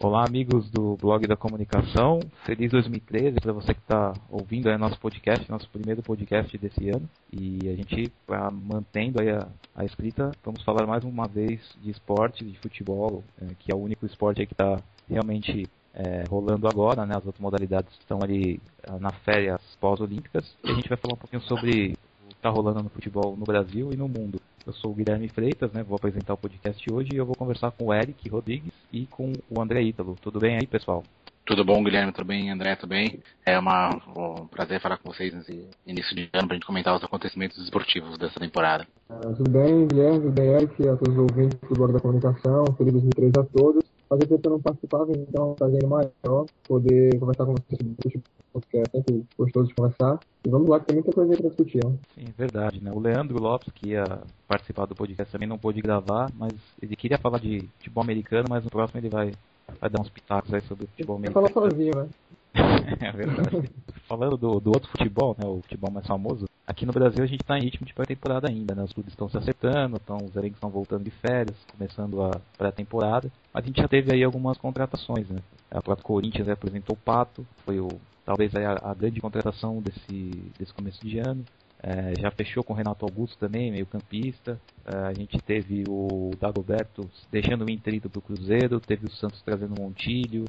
Olá, amigos do blog da comunicação, feliz 2013 para você que está ouvindo aí nosso podcast, nosso primeiro podcast desse ano. E a gente, mantendo aí a escrita, vamos falar mais uma vez de esporte, de futebol, que é o único esporte aí que está realmente rolando agora, né? As outras modalidades estão ali na férias pós-olímpicas. E a gente vai falar um pouquinho sobre o que está rolando no futebol no Brasil e no mundo. Eu sou o Guilherme Freitas, né? Vou apresentar o podcast hoje e eu vou conversar com o Eric Rodrigues e com o André Ítalo. Tudo bem aí, pessoal? Tudo bom, Guilherme? Tudo bem, André? Tudo bem? É um prazer falar com vocês nesse início de ano para a gente comentar os acontecimentos esportivos dessa temporada. Tudo bem, Guilherme? Tudo bem, Eric? A todos os ouvintes do blog da comunicação. Feliz 2013 a todos. Fazia tempo que eu não participava, então é um prazer maior poder conversar com vocês sobre futebol, que é sempre gostoso de conversar. E vamos lá, que tem muita coisa aí para discutir, né? Sim, verdade, né? O Leandro Lopes, que ia participar do podcast, também não pôde gravar, mas ele queria falar de futebol americano, mas no próximo ele vai dar uns pitacos aí sobre o futebol americano. Ele fala sozinho, né? É verdade. Falando do outro futebol, né, o futebol mais famoso, aqui no Brasil a gente está em ritmo de pré-temporada ainda, né? Os clubes estão se acertando, os elencos estão voltando de férias, começando a pré-temporada, mas a gente já teve aí algumas contratações, né? O próprio Corinthians apresentou o Pato, foi talvez a grande contratação desse começo de ano. Já fechou com o Renato Augusto também, meio campista. A gente teve o Dagoberto deixando o Inter para o Cruzeiro, teve o Santos trazendo o Montilho,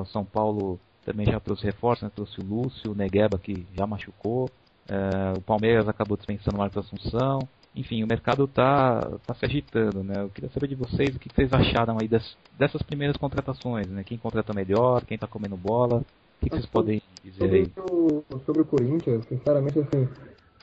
o São Paulo também já trouxe reforço, né? Trouxe o Lúcio, o Negueba, que já machucou. O Palmeiras acabou dispensando o Marcos Assunção. Enfim, o mercado tá se agitando, né? Eu queria saber de vocês o que vocês acharam aí dessas primeiras contratações, né? Quem contrata melhor, quem tá comendo bola. O que vocês podem dizer aí? Sobre o Corinthians, sinceramente, assim,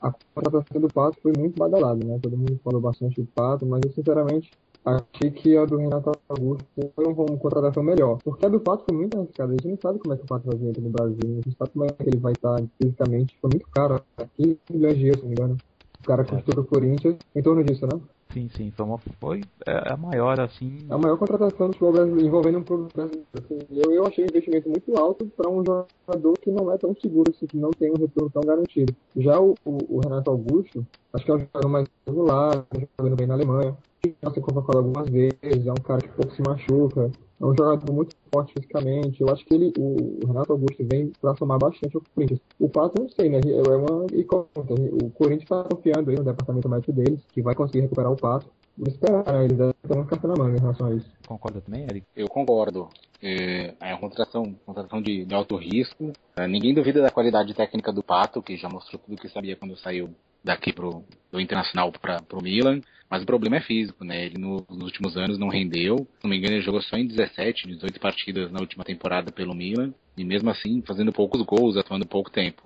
a contratação do Pato foi muito badalada, né? Todo mundo falou bastante do Pato, mas eu, sinceramente, achei que a do Renato Augusto foi uma contratação melhor. Porque a do Pato foi muito arriscada. A gente não sabe como é que o Pato vai vir aqui no Brasil. A gente sabe como é que ele vai estar fisicamente. Foi muito caro. 15 milhões de euros, se não me engano. O cara custou pro Corinthians em torno disso, né? Sim, foi a maior, assim... A maior contratação do futebol brasileiro envolvendo um clube brasileiro. Assim, eu achei um investimento muito alto para um jogador que não é tão seguro, assim, que não tem um retorno tão garantido. Já o Renato Augusto, acho que é um jogador mais regular, jogando bem na Alemanha. Já se Coca-Cola algumas vezes, é um cara que pouco se machuca, é um jogador muito forte fisicamente. Eu acho que o Renato Augusto vem para somar bastante ao Corinthians. O Pato, não sei, né? É uma incógnita. O Corinthians está confiando aí no departamento médico deles, que vai conseguir recuperar o Pato. Vou esperar, né? Eles devem ter um cartão na manga em relação a isso. Concorda também, Eric? Eu concordo. É uma contratação de alto risco. Ninguém duvida da qualidade técnica do Pato, que já mostrou tudo o que sabia quando saiu daqui do Internacional para o Milan. Mas o problema é físico, né? Ele nos últimos anos não rendeu. Se não me engano, ele jogou só em 17, 18 partidas na última temporada pelo Milan. E mesmo assim, fazendo poucos gols, atuando pouco tempo.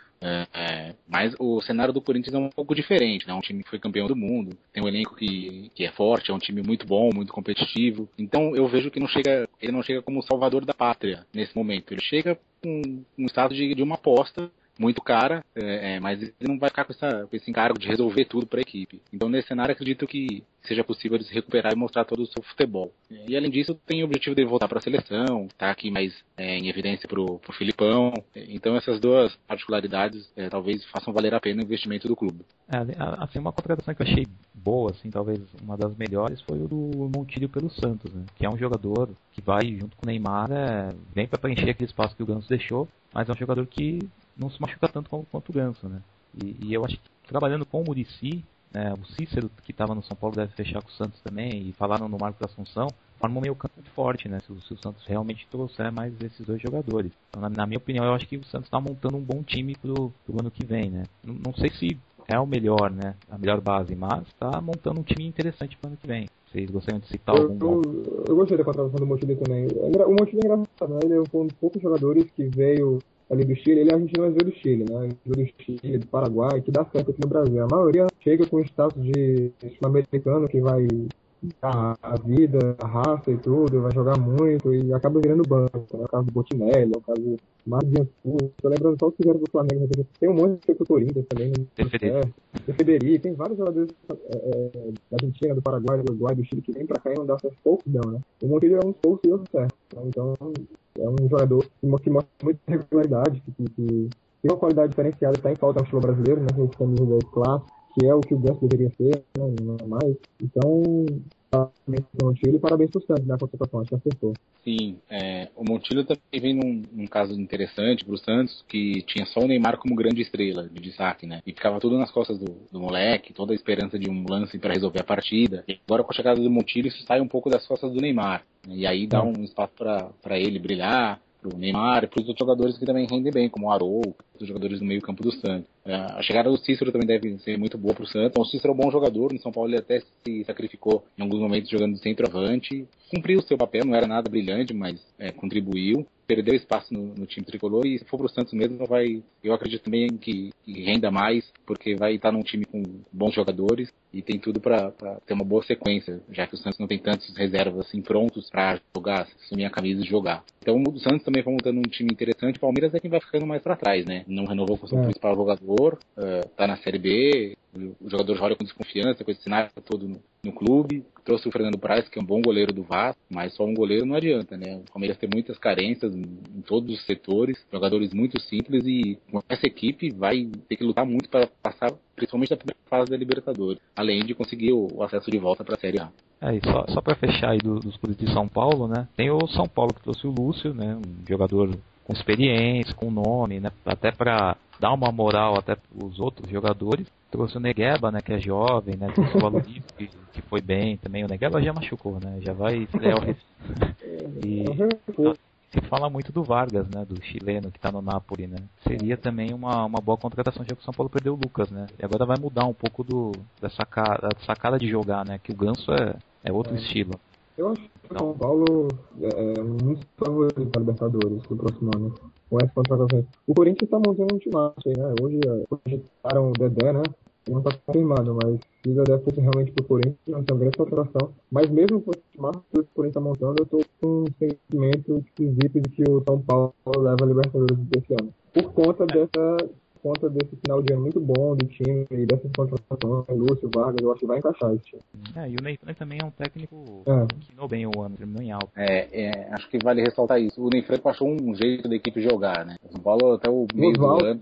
Mas o cenário do Corinthians é um pouco diferente, né? Um time que foi campeão do mundo, tem um elenco que é forte, é um time muito bom, muito competitivo. Então eu vejo que ele não chega como salvador da pátria nesse momento. Ele chega com um estado de uma aposta muito cara, mas ele não vai ficar com esse encargo de resolver tudo para a equipe. Então, nesse cenário, acredito que seja possível ele se recuperar e mostrar todo o seu futebol. E, além disso, tem o objetivo de voltar para a seleção, tá aqui mais em evidência para o Filipão. Então, essas duas particularidades talvez façam valer a pena o investimento do clube. Assim, uma contratação que eu achei boa, assim, talvez uma das melhores, foi o do Montilho pelo Santos, né? Que é um jogador que vai, junto com o Neymar, vem para preencher aquele espaço que o Ganso deixou, mas é um jogador que não se machuca tanto quanto o Ganso, né? E eu acho que trabalhando com o Muricy, né, o Cícero, que estava no São Paulo, deve fechar com o Santos também, e falaram no Marcos Assunção, forma um meio campo muito forte, né? Se o Santos realmente trouxer mais esses dois jogadores. Então, na minha opinião, eu acho que o Santos está montando um bom time pro ano que vem, né? Não sei se é o melhor, né? A melhor base, mas está montando um time interessante pro ano que vem. Vocês gostariam de citar algum? Eu gostei da contratação do Montilho também. O Montilho é engraçado, né? Ele é um dos poucos jogadores que veio ali do Chile. Ele é argentino, mas veio do Chile, né? Veio do Chile, do Paraguai, que dá certo aqui no Brasil. A maioria chega com o status de sul-americano, que vai a vida, a raça e tudo, vai jogar muito e acaba virando banco. É o caso do Botinelli, é o caso do Marquinhos. Tô lembrando só os que vieram do Flamengo. Tem um monte de feito do Corinthians também. Tem Federico, tem vários jogadores da Argentina, do Paraguai, do Uruguai, do Chile que vem pra cá e não dá certo. Poucos dão, né? O Montilho é um pouco e deu certo. Então, é um jogador que mostra muita regularidade, que tem uma qualidade diferenciada, está em falta no futebol brasileiro, né? Esse camisa 10 clássico, que é o que o Ganso deveria ser, né? Não é mais. Então, parabéns pro Montilho e parabéns pro Santos na contratação, acho que acertou. Sim, o Montilho também vem num caso interessante pro Santos, que tinha só o Neymar como grande estrela de destaque, né? E ficava tudo nas costas do moleque, toda a esperança de um lance para resolver a partida. E agora com a chegada do Montilho, isso sai um pouco das costas do Neymar, né? E aí dá um espaço para ele brilhar, pro Neymar e pros outros jogadores que também rendem bem, como o Arouca, os jogadores do meio campo do Santos. A chegada do Cícero também deve ser muito boa pro Santos. O Cícero é um bom jogador, no São Paulo ele até se sacrificou em alguns momentos jogando centroavante, cumpriu o seu papel, não era nada brilhante, mas contribuiu. Perdeu espaço no time tricolor e se for pro Santos mesmo eu acredito também que renda mais, porque vai estar num time com bons jogadores e tem tudo para ter uma boa sequência, já que o Santos não tem tantos reservas assim prontos para jogar, assumir a camisa e jogar. Então o Santos também vai montando um time interessante, o Palmeiras é quem vai ficando mais para trás, né? Não renovou com o seu principal jogador, tá na Série B, o jogador olha com desconfiança, com esse cenário todo no clube. Trouxe o Fernando Praz, que é um bom goleiro do Vasco, mas só um goleiro não adianta, né? O Palmeiras tem muitas carências em todos os setores, jogadores muito simples e com essa equipe vai ter que lutar muito para passar, principalmente na primeira fase da Libertadores, além de conseguir o acesso de volta para a Série A. E só para fechar aí dos clubes de São Paulo, né? Tem o São Paulo que trouxe o Lúcio, né? Um jogador com experiência, com nome, né? Até para dar uma moral até os outros jogadores. Trouxe o Negueba, né? Que é jovem, né? Trouxe o Aloysio, que foi bem também. O Negueba já machucou, né? Já vai estrear o E se fala muito do Vargas, né? Do chileno que está no Napoli, né? Seria também uma boa contratação, já que o São Paulo perdeu o Lucas, né? E agora vai mudar um pouco da sacada de jogar, né? Que o Ganso é outro estilo. Eu acho que o São Paulo é muito favorito para Libertadores no próximo ano, com essa contratação. O Corinthians está montando um timaço aí, né? Hoje cogitaram o Dedé, né? Não está confirmado, mas se o Dedé fosse realmente pro Corinthians, não tem uma grande contratação. Mas mesmo com o timaço que o Corinthians está montando, eu estou com um sentimento esquisito de que o São Paulo leva a Libertadores desse ano. Por conta desse final de ano muito bom do time e dessas contratações, Lúcio, Vargas, eu acho que vai encaixar esse time. E o Ney também é um técnico que inou bem o ano, terminou em alto. Acho que vale ressaltar isso. O Ney Franco achou um jeito da equipe jogar, né? O São Paulo até o meio do ano.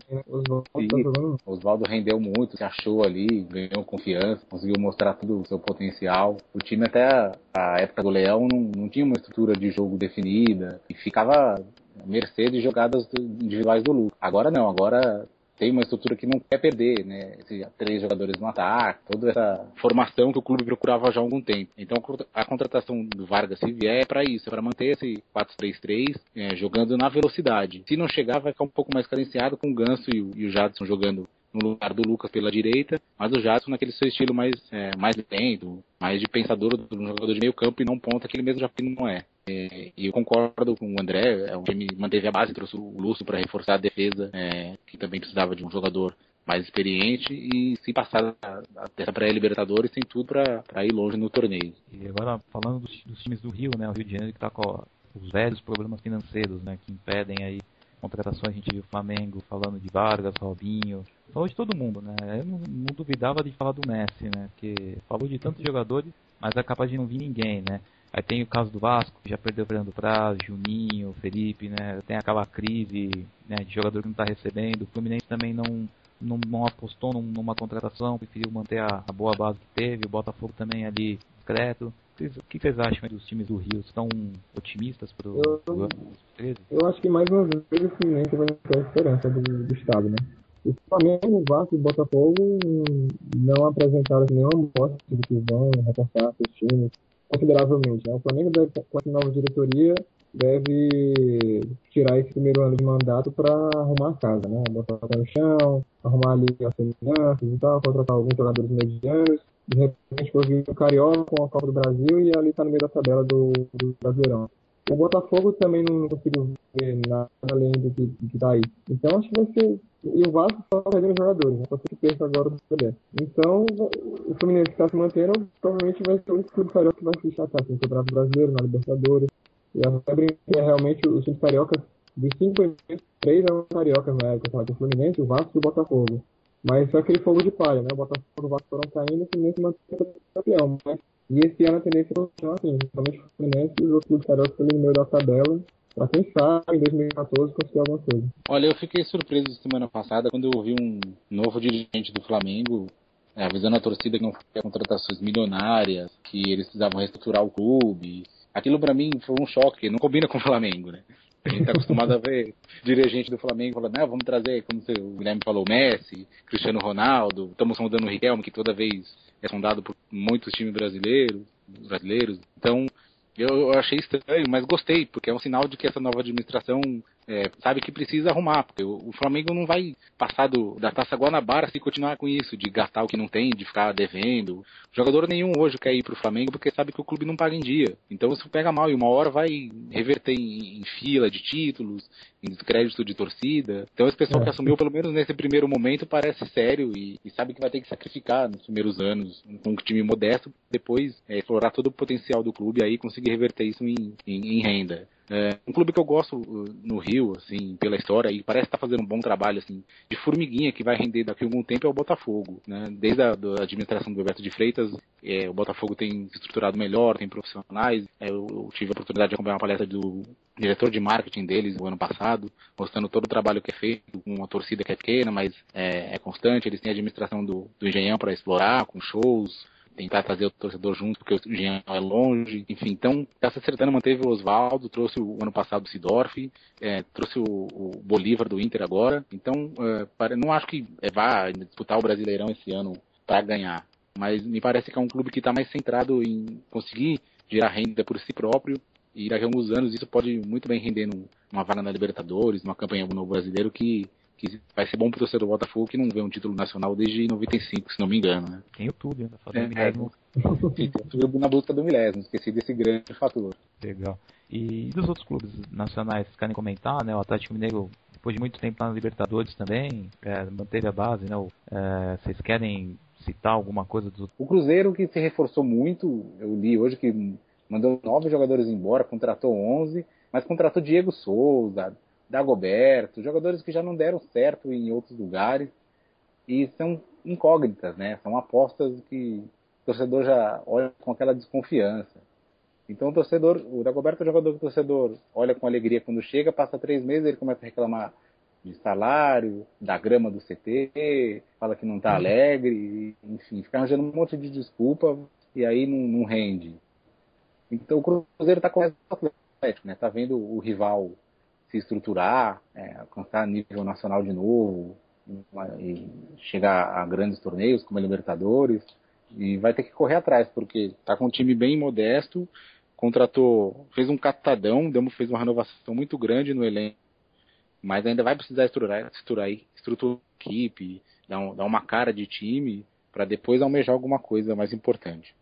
O Oswaldo rendeu muito, se achou ali, ganhou confiança, conseguiu mostrar todo o seu potencial. O time até a época do Leão não tinha uma estrutura de jogo definida e ficava à mercê de jogadas individuais do Lucas. Agora não, agora tem uma estrutura que não quer perder, né? 3 jogadores no ataque, toda essa formação que o clube procurava já há algum tempo. Então a contratação do Vargas, se vier, é para isso, é para manter esse 4-3-3 jogando na velocidade. Se não chegar, vai ficar um pouco mais carenciado com o Ganso e o Jadson jogando no lugar do Lucas pela direita, mas o Jadson naquele seu estilo mais lento, mais de pensador do jogador de meio campo e não ponta, que ele mesmo já não é. E eu concordo com o André, o time manteve a base, trouxe o Lúcio para reforçar a defesa, que também precisava de um jogador mais experiente, e se passar dessa pré-Libertadores tem tudo para ir longe no torneio. E agora falando dos times do Rio, né, o Rio de Janeiro que está com os velhos problemas financeiros, né, que impedem aí contratações. A gente viu o Flamengo falando de Vargas, Robinho, falou de todo mundo, né? Eu não duvidava de falar do Messi, né? Porque falou de tantos jogadores, mas é capaz de não vir ninguém, né? Aí tem o caso do Vasco, que já perdeu o Fernando Praz, Juninho, Felipe, né? Tem aquela crise, né, de jogador que não está recebendo. O Fluminense também não apostou numa contratação, preferiu manter a boa base que teve. O Botafogo também ali discreto. O que vocês acham dos times do Rio? Estão otimistas para o ano 13? Eu acho que mais uma vez o Fluminense vai ter a esperança do estado, né? O Flamengo, o Vasco e o Botafogo não apresentaram nenhuma mostra de que vão reforçar seus times consideravelmente, né? O Flamengo, com essa nova diretoria, deve tirar esse primeiro ano de mandato para arrumar a casa, né? Botar o pé no chão, arrumar ali as semelhanças e tal, contratar alguns jogadores medianos. De repente, conseguir o Carioca com a Copa do Brasil e ali tá no meio da tabela do Brasileirão. O Botafogo também não consigo ver nada além do que tá aí. Então acho que vai ser. E o Vasco só perdendo jogadores, né? Pode ser que perca agora do CDF. Então o Fluminense que tá se mantendo provavelmente vai ser o único clube carioca que vai se destacar assim, no Campeonato Brasileiro, na Libertadores. E a febre é realmente os times cariocas, dos 5 eventos, 3 eram cariocas na época, sabe? O Fluminense, o Vasco e o Botafogo. Mas foi aquele fogo de palha, né? O Botafogo e o Vasco foram caindo e o Fluminense manteve campeão. Mas, e esse ano a tendência continua assim, principalmente o Fluminense e os outros clubes cariocas ali no meio da tabela. Pra quem sabe, em 2014 conseguir alguma coisa. Olha, eu fiquei surpreso semana passada quando eu ouvi um novo dirigente do Flamengo avisando a torcida que não foi contratações milionárias, que eles precisavam reestruturar o clube. Aquilo pra mim foi um choque, não combina com o Flamengo, né? A gente tá acostumado a ver dirigente do Flamengo falando, não, vamos trazer, como o Guilherme falou, Messi, Cristiano Ronaldo, estamos sondando o Riquelme, que toda vez é sondado por muitos times brasileiros. Então, eu achei estranho, mas gostei, porque é um sinal de que essa nova administração sabe que precisa arrumar, porque o Flamengo não vai passar da Taça Guanabara se continuar com isso, de gastar o que não tem, de ficar devendo. Jogador nenhum hoje quer ir pro Flamengo porque sabe que o clube não paga em dia. Então isso pega mal e uma hora vai reverter em fila de títulos, em descrédito de torcida. Então esse pessoal que assumiu, pelo menos nesse primeiro momento, parece sério e sabe que vai ter que sacrificar nos primeiros anos com um time modesto, depois explorar todo o potencial do clube e aí conseguir reverter isso em renda. Um clube que eu gosto no Rio, assim, pela história, e parece estar fazendo um bom trabalho, assim, de formiguinha que vai render daqui a algum tempo é o Botafogo, né? Desde a administração do Roberto de Freitas, o Botafogo tem se estruturado melhor, tem profissionais. Eu tive a oportunidade de acompanhar uma palestra do diretor de marketing deles no ano passado, mostrando todo o trabalho que é feito com uma torcida que é pequena, mas é constante. Eles têm a administração do Engenhão para explorar, com shows, tentar trazer o torcedor junto, porque o Engenhão é longe, enfim. Então, está se acertando, manteve o Oswaldo, trouxe o ano passado o Sidorf, trouxe o Bolívar do Inter agora. Então, não acho que vá disputar o Brasileirão esse ano para ganhar, mas me parece que é um clube que está mais centrado em conseguir gerar renda por si próprio, e daqui a alguns anos isso pode muito bem render numa vaga na Libertadores, numa campanha no Brasileiro que vai ser bom pro torcedor do Botafogo que não vê um título nacional desde 95, se não me engano, né? Tem YouTube, ainda fazendo milésimo. Tem na busca do milésimo, esqueci desse grande fator. Legal. E dos outros clubes nacionais, vocês querem comentar, né? O Atlético Mineiro, depois de muito tempo na Libertadores também, manteve a base, né? Vocês querem citar alguma coisa dos outros? O Cruzeiro, que se reforçou muito, eu li hoje que mandou 9 jogadores embora, contratou 11, mas contratou Diego Souza, Dagoberto, jogadores que já não deram certo em outros lugares e são incógnitas, né? São apostas que o torcedor já olha com aquela desconfiança. Então o Dagoberto é um jogador que o torcedor olha com alegria quando chega, passa 3 meses, ele começa a reclamar de salário, da grama do CT, fala que não está alegre, enfim, fica arranjando um monte de desculpa e aí não rende. Então o Cruzeiro está com o Atlético, né? Tá vendo o rival se estruturar, alcançar nível nacional de novo, e chegar a grandes torneios como a Libertadores, e vai ter que correr atrás, porque está com um time bem modesto, fez um catadão, fez uma renovação muito grande no elenco, mas ainda vai precisar estruturar a equipe, dar uma cara de time, para depois almejar alguma coisa mais importante.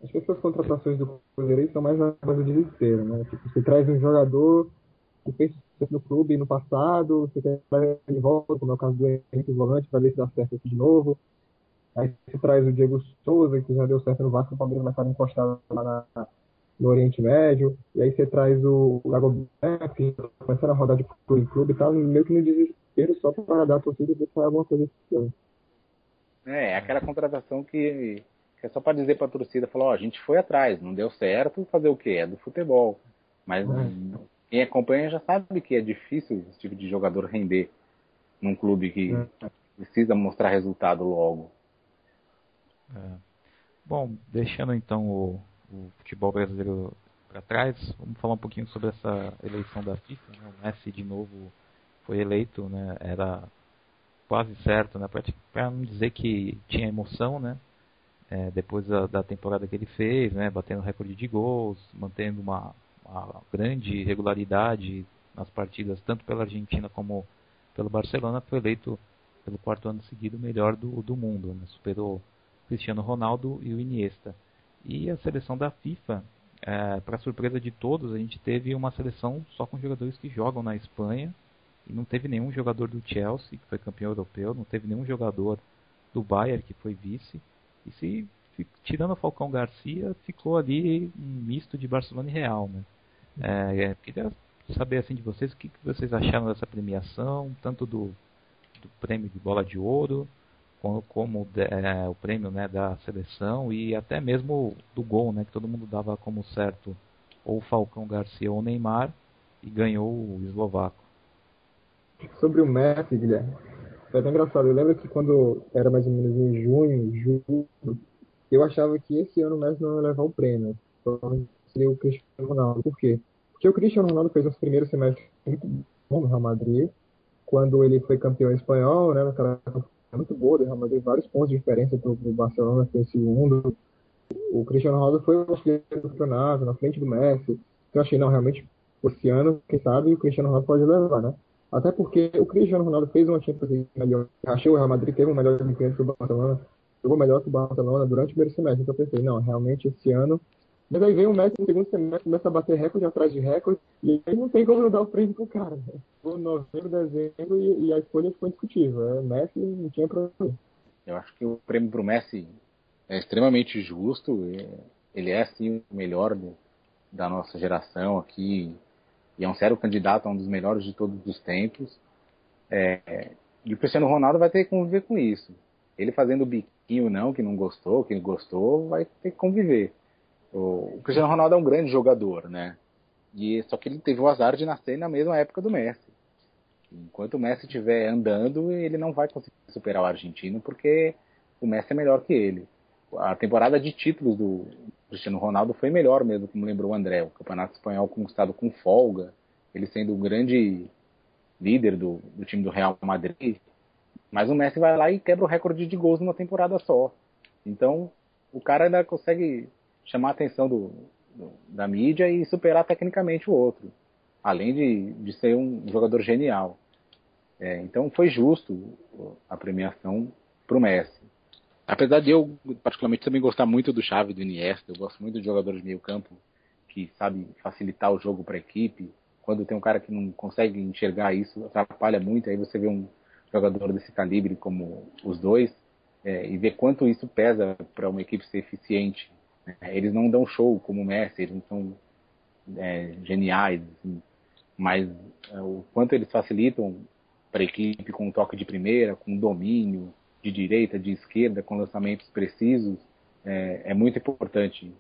Acho que essas contratações do Cruzeiro são mais na base de desespero, né? Tipo, você traz um jogador que fez sucesso no clube no passado, você quer trazer ele de volta, como é o caso do Henrique Volante, para ver se dá certo aqui de novo. Aí você traz o Diego Souza, que já deu certo no Vasco, o Palmeiras vai estar encostado lá no Oriente Médio. E aí você traz o Dagoberto, que está começando a rodar de clube em clube, tá meio que no desespero só para dar a torcida e ver se sai alguma coisa esse ano. Aquela contratação que é só para dizer para a torcida, falar, a gente foi atrás, não deu certo, fazer o quê? É do futebol. Mas quem acompanha já sabe que é difícil esse tipo de jogador render num clube que precisa mostrar resultado logo. Bom, deixando então o futebol brasileiro para trás, vamos falar um pouquinho sobre essa eleição da FIFA, né? O Messi de novo foi eleito, né? Era quase certo, né? Para não dizer que tinha emoção, né? Depois da temporada que ele fez, né? Batendo recorde de gols, mantendo uma grande regularidade nas partidas, tanto pela Argentina como pelo Barcelona, foi eleito pelo 4º ano seguido o melhor do mundo, né? Superou Cristiano Ronaldo e o Iniesta. E a seleção da FIFA para surpresa de todos, a gente teve uma seleção só com jogadores que jogam na Espanha, e não teve nenhum jogador do Chelsea, que foi campeão europeu, não teve nenhum jogador do Bayern, que foi vice, e tirando o Falcão Garcia, ficou ali um misto de Barcelona e Real, né? Queria saber assim de vocês, o que vocês acharam dessa premiação, tanto do prêmio de bola de ouro, como o prêmio, né, da seleção, e até mesmo do gol, né, que todo mundo dava como certo ou o Falcão Garcia ou o Neymar, e ganhou o eslovaco. Sobre o Messi, Guilherme, foi até engraçado. Eu lembro que quando era mais ou menos em junho, julho, eu achava que esse ano o Messi não ia levar o prêmio. Provavelmente seria o Cristiano Ronaldo. Por quê? Porque o Cristiano Ronaldo fez os primeiros semestres muito bons no Real Madrid. Quando ele foi campeão espanhol, né, naquela campanha muito boa do Real Madrid, vários pontos de diferença para o Barcelona, que foi o segundo. O Cristiano Ronaldo foi o artilheiro do campeonato, na frente do Messi. Então eu achei, não, realmente, esse ano, quem sabe, o Cristiano Ronaldo pode levar, né? Até porque o Cristiano Ronaldo fez uma Champions League melhor. Achei o Real Madrid teve um melhor desempenho que o Barcelona. Jogou melhor que o Barcelona durante o primeiro semestre. Então eu pensei, não, realmente esse ano. Mas aí vem o Messi no segundo semestre, começa a bater recorde atrás de recorde. E aí não tem como não dar o prêmio pro cara. Né? Foi novembro, dezembro e a escolha ficou indiscutível. Messi não tinha problema. Eu acho que o prêmio pro Messi é extremamente justo. Ele é, sim, o melhor da nossa geração aqui. E é um sério candidato a um dos melhores de todos os tempos. E o Cristiano Ronaldo vai ter que conviver com isso. Ele fazendo o biquinho não, que não gostou, que gostou, vai ter que conviver. O Cristiano Ronaldo é um grande jogador, né? Só que ele teve o azar de nascer na mesma época do Messi. Enquanto o Messi estiver andando, ele não vai conseguir superar o argentino, porque o Messi é melhor que ele. A temporada de títulos do Cristiano Ronaldo foi melhor mesmo, como lembrou o André. O campeonato espanhol conquistado com folga, ele sendo o grande líder do time do Real Madrid. Mas o Messi vai lá e quebra o recorde de gols numa temporada só. Então, o cara ainda consegue chamar a atenção da mídia e superar tecnicamente o outro. Além de ser um jogador genial. Então, foi justo a premiação para o Messi. Apesar de eu, particularmente, também gostar muito do Xavi, do Iniesta, eu gosto muito de jogadores de meio campo que sabe facilitar o jogo para a equipe. Quando tem um cara que não consegue enxergar isso, atrapalha muito. Aí você vê um jogador desse calibre como os dois e vê quanto isso pesa para uma equipe ser eficiente. Eles não dão show como o Messi, eles não são geniais, assim, mas o quanto eles facilitam para a equipe com um toque de primeira, com domínio, de direita, de esquerda, com lançamentos precisos, é muito importante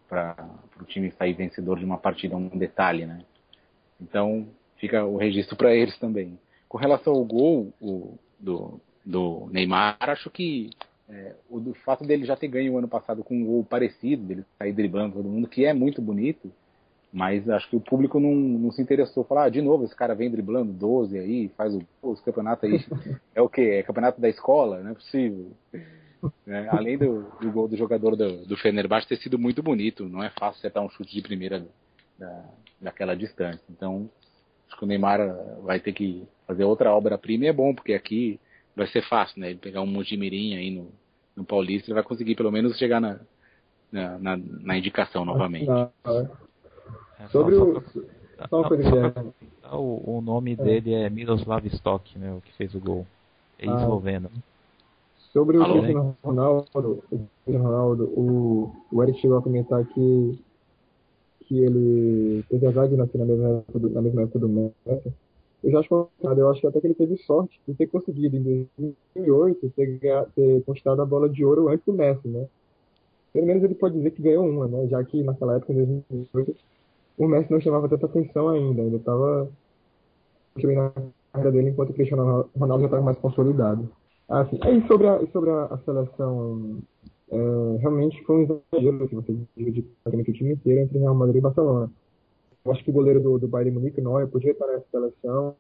para o time sair vencedor de uma partida, um detalhe, né? Então, fica o registro para eles também. Com relação ao gol do Neymar, acho que o fato dele já ter ganho o ano passado com um gol parecido, dele sair driblando todo mundo, que é muito bonito, mas acho que o público não se interessou. Falar, de novo, esse cara vem driblando 12 aí, faz os campeonatos aí. É o quê? É campeonato da escola? Não é possível. Além do gol do jogador do Fenerbahçe ter sido muito bonito, não é fácil acertar um chute de primeira daquela distância. Então, acho que o Neymar vai ter que fazer outra obra-prima, e é bom, porque aqui vai ser fácil, né? Ele pegar um Mojimirim aí no Paulista, ele vai conseguir pelo menos chegar na indicação novamente. Sobre só uma coisa, o nome dele é Miroslav Stoch, né, o que fez o gol. É esloveno. Sobre o Cristiano Ronaldo, o Eric chegou a comentar que ele teve azar de nascer na mesma época do Messi. Eu já acho complicado. Eu acho que até que ele teve sorte de ter conseguido, em 2008, ter conquistado a bola de ouro antes do Messi, né? Pelo menos ele pode dizer que ganhou uma, né? Já que naquela época, em 2008, o Messi não chamava tanta atenção ainda estava na carreira dele, enquanto o Cristiano Ronaldo já estava mais consolidado. Assim, aí sobre a seleção, realmente foi um exagero que você divide praticamente o time inteiro entre Real Madrid e Barcelona. Eu acho que o goleiro do Bayern de Munique, Neuer, podia estar nessa seleção.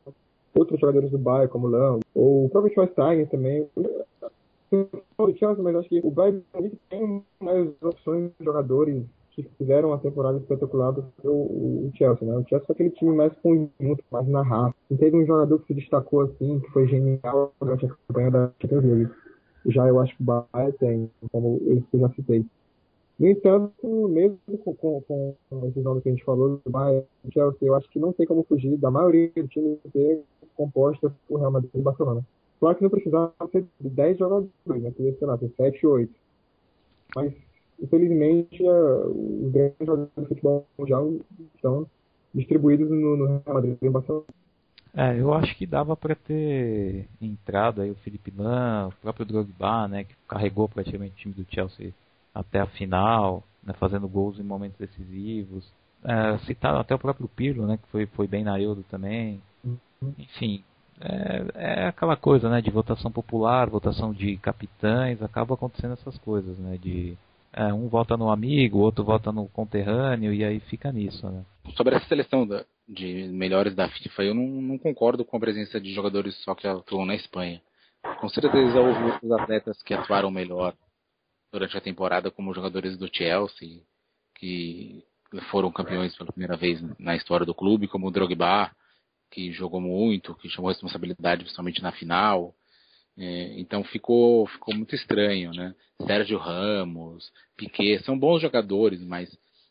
Outros jogadores do Bayern, como o Lang, ou o próprio Schweinsteiger também. Mas acho que o Bayern de Munique tem mais opções de jogadores que fizeram uma temporada espetacular do que o Chelsea, né? O Chelsea foi aquele time mais conjunto, mais na raça. Não teve um jogador que se destacou assim, que foi genial durante a campanha da Champions League. Já eu acho que o Bayern tem, como eu já citei. No entanto, mesmo com esses nomes que a gente falou, do Bayern, do Chelsea, eu acho que não tem como fugir da maioria do time ser composta por Real Madrid e Barcelona. Claro que não precisava ser de 10 jogadores, né? Podia, sei lá, ter 7, 8. Mas, infelizmente, os grandes jogadores do futebol mundial estão distribuídos no Real Madrid e Barcelona. Eu acho que dava para ter entrado aí o Felipe Lan, o próprio Drogba, né, que carregou praticamente o time do Chelsea até a final, né, fazendo gols em momentos decisivos. Citaram até o próprio Pirlo, né, que foi bem na Euro também. Enfim, é aquela coisa, né, de votação popular, votação de capitães, acaba acontecendo essas coisas, né, de um vota no amigo, o outro vota no conterrâneo e aí fica nisso, né. Sobre essa seleção de melhores da FIFA, eu não concordo com a presença de jogadores só que atuam na Espanha. Com certeza houve outros atletas que atuaram melhor durante a temporada, como jogadores do Chelsea, que foram campeões pela primeira vez na história do clube, como o Drogba, que jogou muito, que chamou responsabilidade principalmente na final. Então ficou muito estranho, né? Sérgio Ramos, Piqué, são bons jogadores, mas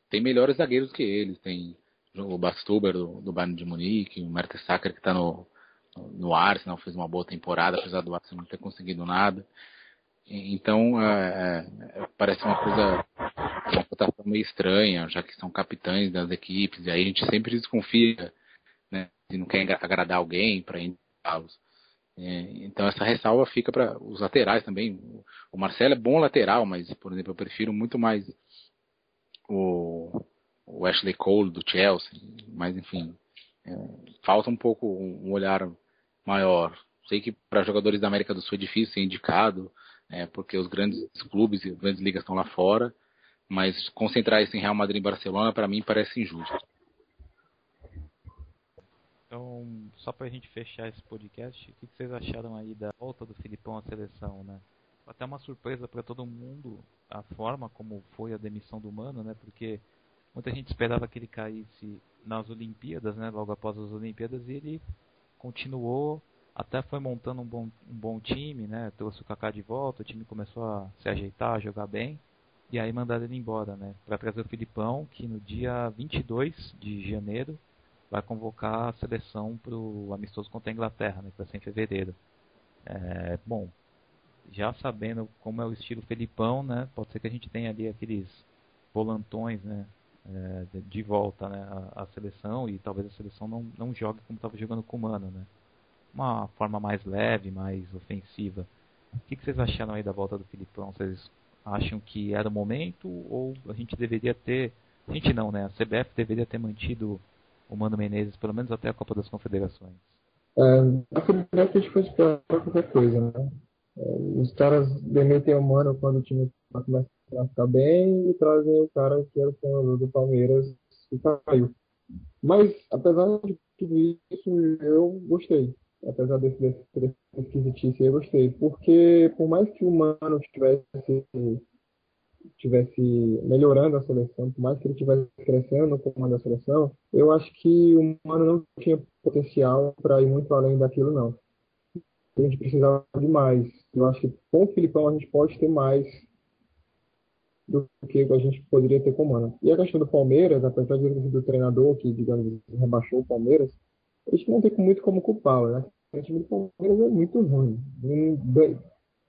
tem melhores zagueiros que eles. Tem o Bastuber do Bayern de Munique, o Mertesacker que está no Arsenal, fez uma boa temporada, apesar do Arsenal não ter conseguido nada. Então parece uma cotação meio estranha, já que são capitães das equipes, e aí a gente sempre desconfia, né? Se não quer agradar alguém para indicá-los. Então essa ressalva fica para os laterais também. O Marcelo é bom lateral, mas, por exemplo, eu prefiro muito mais o Ashley Cole do Chelsea. Mas, enfim, falta um pouco um olhar maior. Sei que para jogadores da América do Sul é difícil ser indicado, porque os grandes clubes e as grandes ligas estão lá fora, mas concentrar isso em Real Madrid e Barcelona, para mim, parece injusto. Então, só pra gente fechar esse podcast, o que vocês acharam aí da volta do Filipão à seleção, né? Até uma surpresa para todo mundo a forma como foi a demissão do Mano, né? Porque muita gente esperava que ele caísse nas Olimpíadas, né? Logo após as Olimpíadas, e ele continuou, até foi montando um bom time, né? Trouxe o Kaká de volta, o time começou a se ajeitar, a jogar bem, e aí mandaram ele embora, né? Para trazer o Filipão, que no dia 22 de janeiro vai convocar a seleção para o amistoso contra a Inglaterra, né, que vai ser em fevereiro. Bom, já sabendo como é o estilo Felipão, né, pode ser que a gente tenha ali aqueles volantões, né, de volta, né, à seleção, e talvez a seleção não jogue como estava jogando com o Mano, né. Uma forma mais leve, mais ofensiva. O que vocês acharam aí da volta do Filipão? Vocês acham que era o momento, ou a gente deveria ter... A gente não, né, a CBF deveria ter mantido o Mano Menezes, pelo menos até a Copa das Confederações? A CBF a gente foi esperar qualquer coisa, né? Os caras demitem o Mano quando o time começa a ficar bem e trazem o cara que era o treinador do Palmeiras e caiu. Mas, apesar de tudo isso, eu gostei. Apesar desse esquisitice, eu gostei. Porque, por mais que o Mano tivesse melhorando a seleção, por mais que ele estivesse crescendo no comando da seleção, eu acho que o Mano não tinha potencial para ir muito além daquilo, não. A gente precisava de mais. Eu acho que com o Filipão a gente pode ter mais do que a gente poderia ter com o Mano. E a questão do Palmeiras, apesar de ele ter sido o treinador que, digamos, rebaixou o Palmeiras, a gente não tem muito como culpá-lo, né? O time do Palmeiras é muito ruim.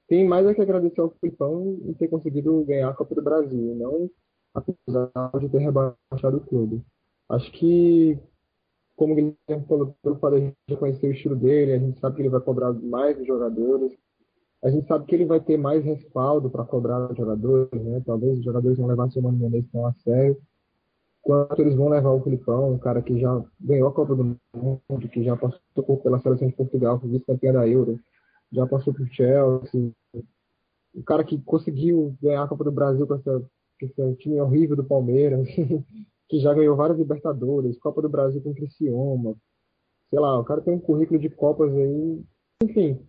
Tem mais a que agradecer ao Filipão em ter conseguido ganhar a Copa do Brasil, não apesar de ter rebaixado o clube. Acho que, como o Guilherme falou, pelo fato de a gente conhecer o estilo dele, a gente sabe que ele vai cobrar mais dos jogadores, a gente sabe que ele vai ter mais respaldo para cobrar dos jogadores, né? Talvez os jogadores vão levar seu Mano Menezes tão a sério, quanto eles vão levar o Filipão, um cara que já ganhou a Copa do Mundo, que já passou pela seleção de Portugal, foi vice-campeão da Euro, já passou por Chelsea, o cara que conseguiu ganhar a Copa do Brasil com esse time horrível do Palmeiras, que já ganhou várias Libertadores, Copa do Brasil com o Criciúma, sei lá, o cara tem um currículo de Copas aí, enfim,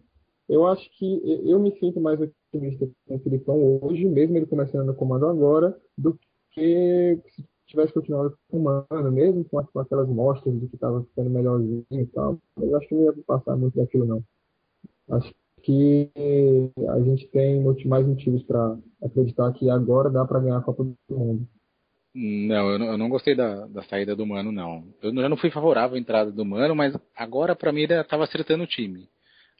eu acho que eu me sinto mais otimista com o Filipão hoje, mesmo ele começando no comando agora, do que se tivesse continuado com o Mano, mesmo com aquelas mostras de que estava ficando melhorzinho e tal, mas eu acho que não ia passar muito daquilo não. Acho que a gente tem mais motivos para acreditar que agora dá para ganhar a Copa do Mundo. Não, eu não gostei da saída do Mano, não. Eu já não fui favorável à entrada do Mano, mas agora pra mim ele estava acertando o time.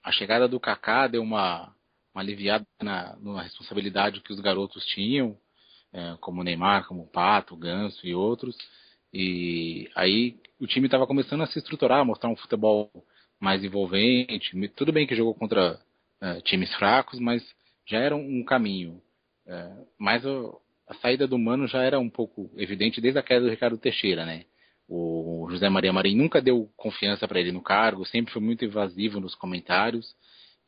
A chegada do Kaká deu uma aliviada na responsabilidade que os garotos tinham, como o Neymar, como o Pato, o Ganso e outros. E aí o time estava começando a se estruturar, mostrar um futebol mais envolvente. Tudo bem que jogou contra times fracos, mas já era um caminho. Mas a saída do Mano já era um pouco evidente desde a queda do Ricardo Teixeira, né? O José Maria Marim nunca deu confiança para ele no cargo, sempre foi muito evasivo nos comentários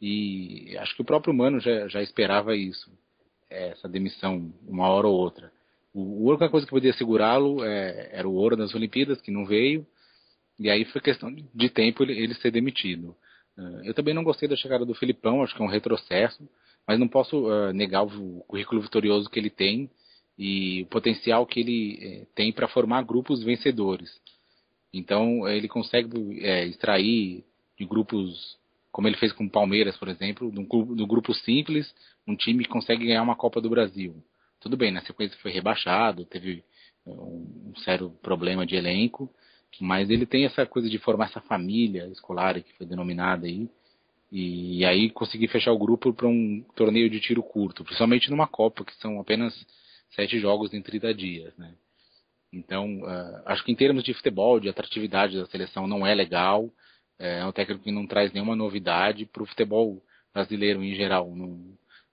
e acho que o próprio Mano já esperava isso, essa demissão uma hora ou outra. A única coisa que podia segurá-lo era o ouro das Olimpíadas, que não veio, e aí foi questão de tempo ele ser demitido. Eu também não gostei da chegada do Filipão, acho que é um retrocesso, mas não posso negar o currículo vitorioso que ele tem e o potencial que ele tem para formar grupos vencedores. Então ele consegue extrair de grupos, como ele fez com o Palmeiras, por exemplo, do grupo simples, um time que consegue ganhar uma Copa do Brasil. Tudo bem, na sequência foi rebaixado, teve um sério problema de elenco, mas ele tem essa coisa de formar essa família escolar que foi denominada aí, e aí conseguir fechar o grupo para um torneio de tiro curto, principalmente numa Copa, que são apenas 7 jogos em 30 dias, né? Então, acho que em termos de futebol, de atratividade da seleção, não é legal. É um técnico que não traz nenhuma novidade. Para o futebol brasileiro, em geral,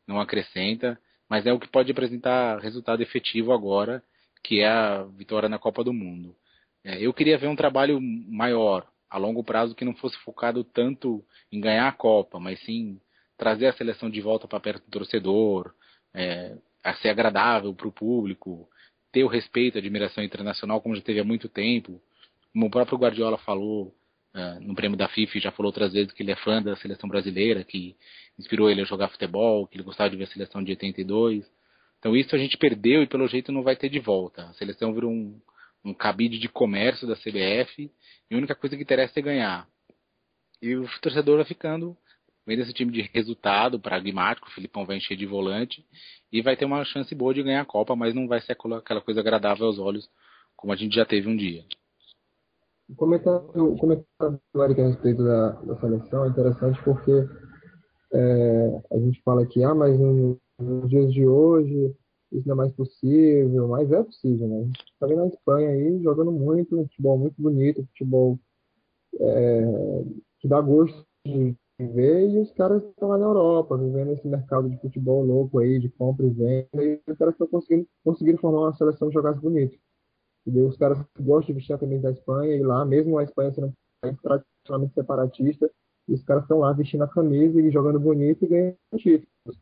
não acrescenta. Mas é o que pode apresentar resultado efetivo agora, que é a vitória na Copa do Mundo. Eu queria ver um trabalho maior, a longo prazo, que não fosse focado tanto em ganhar a Copa, mas sim trazer a seleção de volta para perto do torcedor, a ser agradável para o público, ter o respeito, a admiração internacional, como já teve há muito tempo. Como o próprio Guardiola falou no prêmio da FIFA, e já falou outras vezes que ele é fã da seleção brasileira, que inspirou ele a jogar futebol, que ele gostava de ver a seleção de 82. Então isso a gente perdeu e pelo jeito não vai ter de volta. A seleção virou um cabide de comércio da CBF e a única coisa que interessa é ganhar. E o torcedor vai ficando vendo esse time de resultado pragmático, o Filipão vai encher de volante e vai ter uma chance boa de ganhar a Copa, mas não vai ser aquela coisa agradável aos olhos como a gente já teve um dia. O comentário do Eric a respeito da seleção é interessante porque a gente fala que mas nos dias de hoje isso não é mais possível, mas é possível, né? A gente está vendo a Espanha aí jogando muito, um futebol muito bonito, um futebol que dá gosto de ver, e os caras estão lá na Europa, vivendo esse mercado de futebol louco aí, de compra e venda, e os caras estão conseguindo formar uma seleção que jogasse bonito. E daí os caras gostam de vestir a camisa da Espanha, e lá, mesmo a Espanha sendo um país tradicionalmente separatista, e os caras estão lá vestindo a camisa e jogando bonito e ganhando títulos.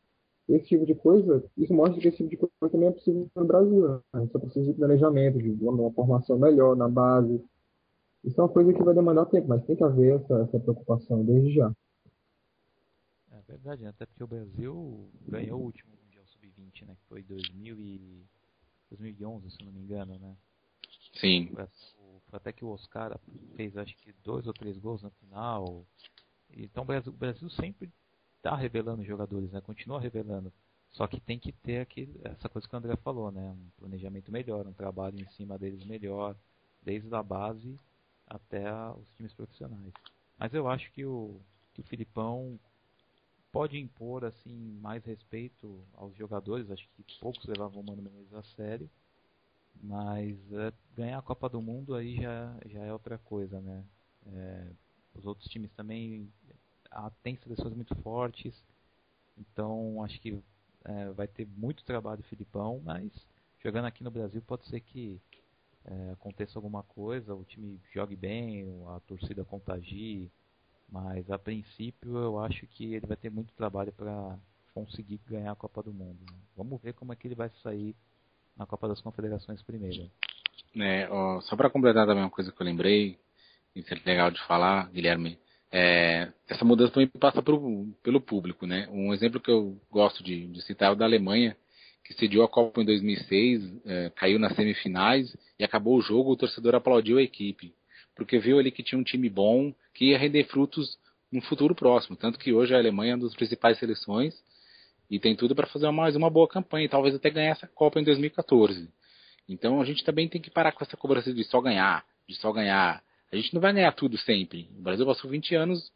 Esse tipo de coisa, isso mostra que esse tipo de coisa também é possível no Brasil, né? A gente só precisa de planejamento, de uma formação melhor na base. Isso é uma coisa que vai demandar tempo, mas tem que haver essa preocupação desde já. É verdade, né? Até porque o Brasil ganhou o último Mundial Sub-20, né? Que foi 2011, se não me engano, né? Sim. Foi até que o Oscar fez, acho que 2 ou 3 gols na final. Então o Brasil sempre está revelando jogadores, né? Continua revelando. Só que tem que ter essa coisa que o André falou, né? Um planejamento melhor, um trabalho em cima deles melhor, desde a base até os times profissionais. Mas eu acho que o Filipão pode impor assim mais respeito aos jogadores. Acho que poucos levavam o Mano Menezes a sério, mas ganhar a Copa do Mundo aí já é outra coisa, né? Os outros times também têm seleções muito fortes, então acho que vai ter muito trabalho do Filipão, mas jogando aqui no Brasil pode ser que aconteça alguma coisa, o time jogue bem, a torcida contagie, mas a princípio eu acho que ele vai ter muito trabalho para conseguir ganhar a Copa do Mundo, né? Vamos ver como é que ele vai sair na Copa das Confederações primeiro. Só para completar também uma coisa que eu lembrei, isso é legal de falar, Guilherme, essa mudança também passa pelo público, né? Um exemplo que eu gosto de citar é o da Alemanha, que sediou a Copa em 2006, caiu nas semifinais e acabou o jogo, o torcedor aplaudiu a equipe, porque viu ali que tinha um time bom, que ia render frutos num futuro próximo. Tanto que hoje a Alemanha é uma das principais seleções e tem tudo para fazer mais uma boa campanha e talvez até ganhar essa Copa em 2014. Então a gente também tem que parar com essa cobrança de só ganhar, de só ganhar. A gente não vai ganhar tudo sempre. O Brasil passou 20 anos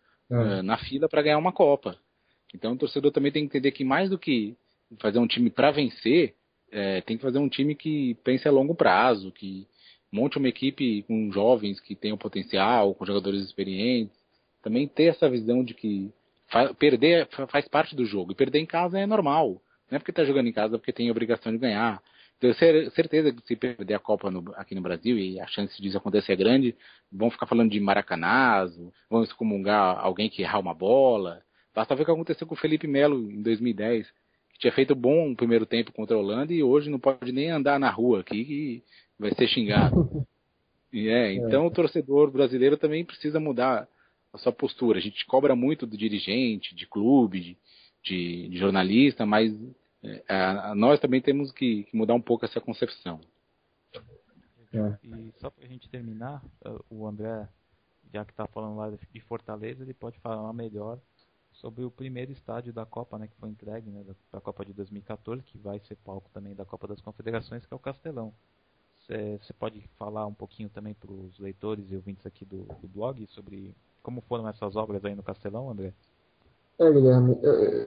na fila para ganhar uma Copa. Então o torcedor também tem que entender que mais do que fazer um time para vencer, tem que fazer um time que pense a longo prazo, que monte uma equipe com jovens que tenham potencial, com jogadores experientes. Também ter essa visão de que perder faz parte do jogo. E perder em casa é normal. Não é porque está jogando em casa, é porque tem a obrigação de ganhar. Tenho certeza que se perder a Copa aqui no Brasil, e a chance disso acontecer é grande, vão ficar falando de maracanazo, vão excomungar alguém que errar uma bola. Basta ver o que aconteceu com o Felipe Melo em 2010, que tinha feito bom primeiro tempo contra a Holanda e hoje não pode nem andar na rua aqui, que vai ser xingado. Então o torcedor brasileiro também precisa mudar a sua postura. A gente cobra muito do dirigente, de clube, de jornalista, mas nós também temos que mudar um pouco essa concepção. E só para a gente terminar, o André, já que está falando lá de Fortaleza, ele pode falar melhor sobre o primeiro estádio da Copa, né, que foi entregue, né, da Copa de 2014, que vai ser palco também da Copa das Confederações, que é o Castelão. Você pode falar um pouquinho também para os leitores e ouvintes aqui do blog sobre como foram essas obras aí no Castelão, André? Guilherme,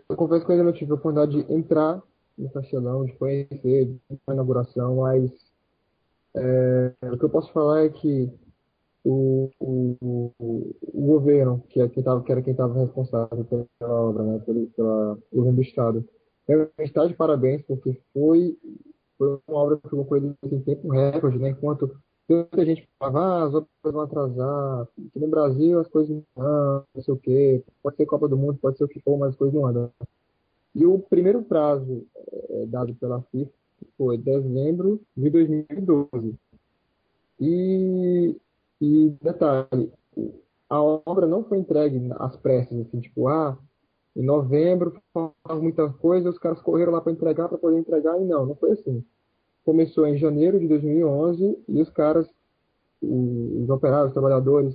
eu confesso que eu ainda não tive a oportunidade de entrar no Castelão, de conhecer a inauguração, mas o que eu posso falar é que o governo, que era quem estava responsável pela obra, né, pelo governo do Estado, está de parabéns, porque foi uma obra que ficou com ele em tempo recorde, né, enquanto muita gente falava, as obras vão atrasar, aqui no Brasil as coisas não andam, não sei o quê, pode ser Copa do Mundo, pode ser o que for, mas as coisas não andam. E o primeiro prazo dado pela FIFA foi dezembro de 2012. E detalhe, a obra não foi entregue às pressas, assim, tipo, em novembro faltava muita coisa, os caras correram lá para entregar, para poder entregar, e não foi assim. Começou em janeiro de 2011 e os caras, os operários, os trabalhadores,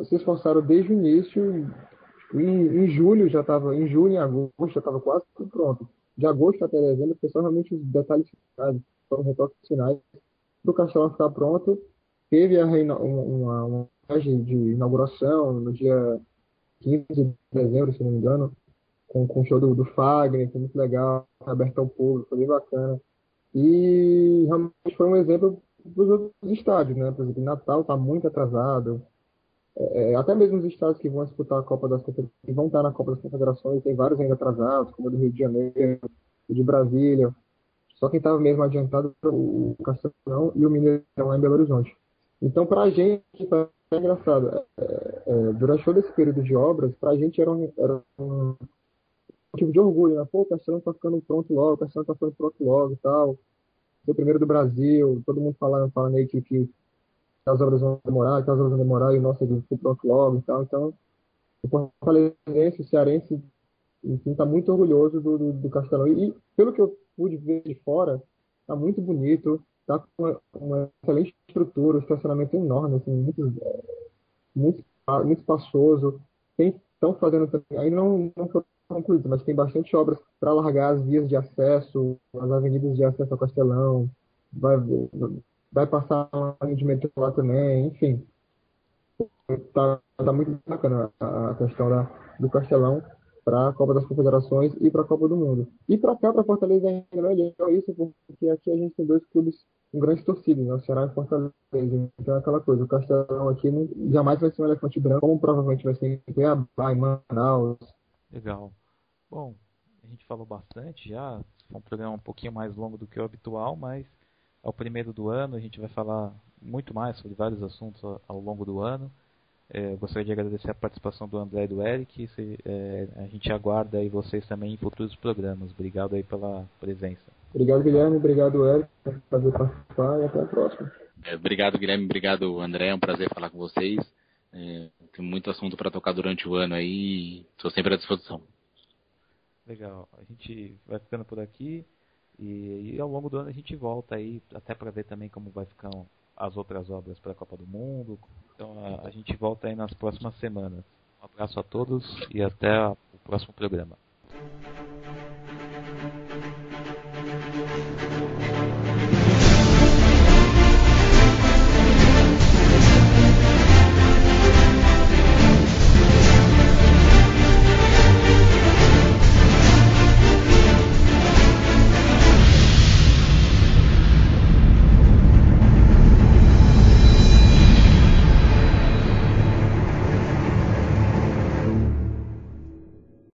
se esforçaram desde o início. Em julho já estava, em julho, em agosto já estava quase tudo pronto. De agosto até dezembro, foi só realmente os detalhes finais, foram retoques finais para o Castelão ficar pronto. Teve uma viagem de inauguração no dia 15 de dezembro, se não me engano, com o show do Fagner, foi muito legal, aberto ao público, foi bem bacana. E realmente foi um exemplo dos outros estádios, né? Por exemplo, Natal está muito atrasado. Até mesmo os estados que vão disputar a Copa das Confederações, que vão estar na Copa das Confederações, tem vários ainda atrasados, como o do Rio de Janeiro, o de Brasília. Só quem estava mesmo adiantado foi o Castelão e o Mineirão lá em Belo Horizonte. Então, para a gente, é engraçado. Durante todo esse período de obras, para a gente era um motivo de orgulho, né? Pô, o Castelão está ficando pronto logo, o Castelão está ficando pronto logo e tal. Foi o primeiro do Brasil, todo mundo falando aí que as obras vão demorar, que as obras vão demorar, e o nosso ficou pronto logo e tal. Então, o fortalezense, o cearense, enfim, está muito orgulhoso do Castelão. E pelo que eu pude ver de fora, está muito bonito, está com uma excelente estrutura, um estacionamento enorme, assim, muito espaçoso. Estão fazendo também, ainda não foi concluído, mas tem bastante obras para alargar as vias de acesso, as avenidas de acesso ao Castelão. Vai passar uma linha de metrô lá também, enfim. Tá muito bacana a questão do Castelão para a Copa das Confederações e para a Copa do Mundo. E para cá, para Fortaleza, ainda não é legal isso, porque aqui a gente tem dois clubes com grandes torcidas, né? O Ceará e Fortaleza. Então é aquela coisa, o Castelão aqui jamais vai ser um elefante branco, como provavelmente vai ser em Cuiabá, em Manaus. Legal. Bom, a gente falou bastante já, foi um programa um pouquinho mais longo do que o habitual, mas é o primeiro do ano, a gente vai falar muito mais sobre vários assuntos ao longo do ano. Gostaria de agradecer a participação do André e do Eric. A gente aguarda aí vocês também em futuros programas. Obrigado aí pela presença. Obrigado, Guilherme. Obrigado, Eric. É um prazer participar e até a próxima. Obrigado, Guilherme. Obrigado, André. É um prazer falar com vocês. Tem muito assunto para tocar durante o ano aí. Estou sempre à disposição. Legal. A gente vai ficando por aqui e ao longo do ano a gente volta aí até para ver também como vai ficar as outras obras para a Copa do Mundo. Então a gente volta aí nas próximas semanas. Um abraço a todos e até o próximo programa.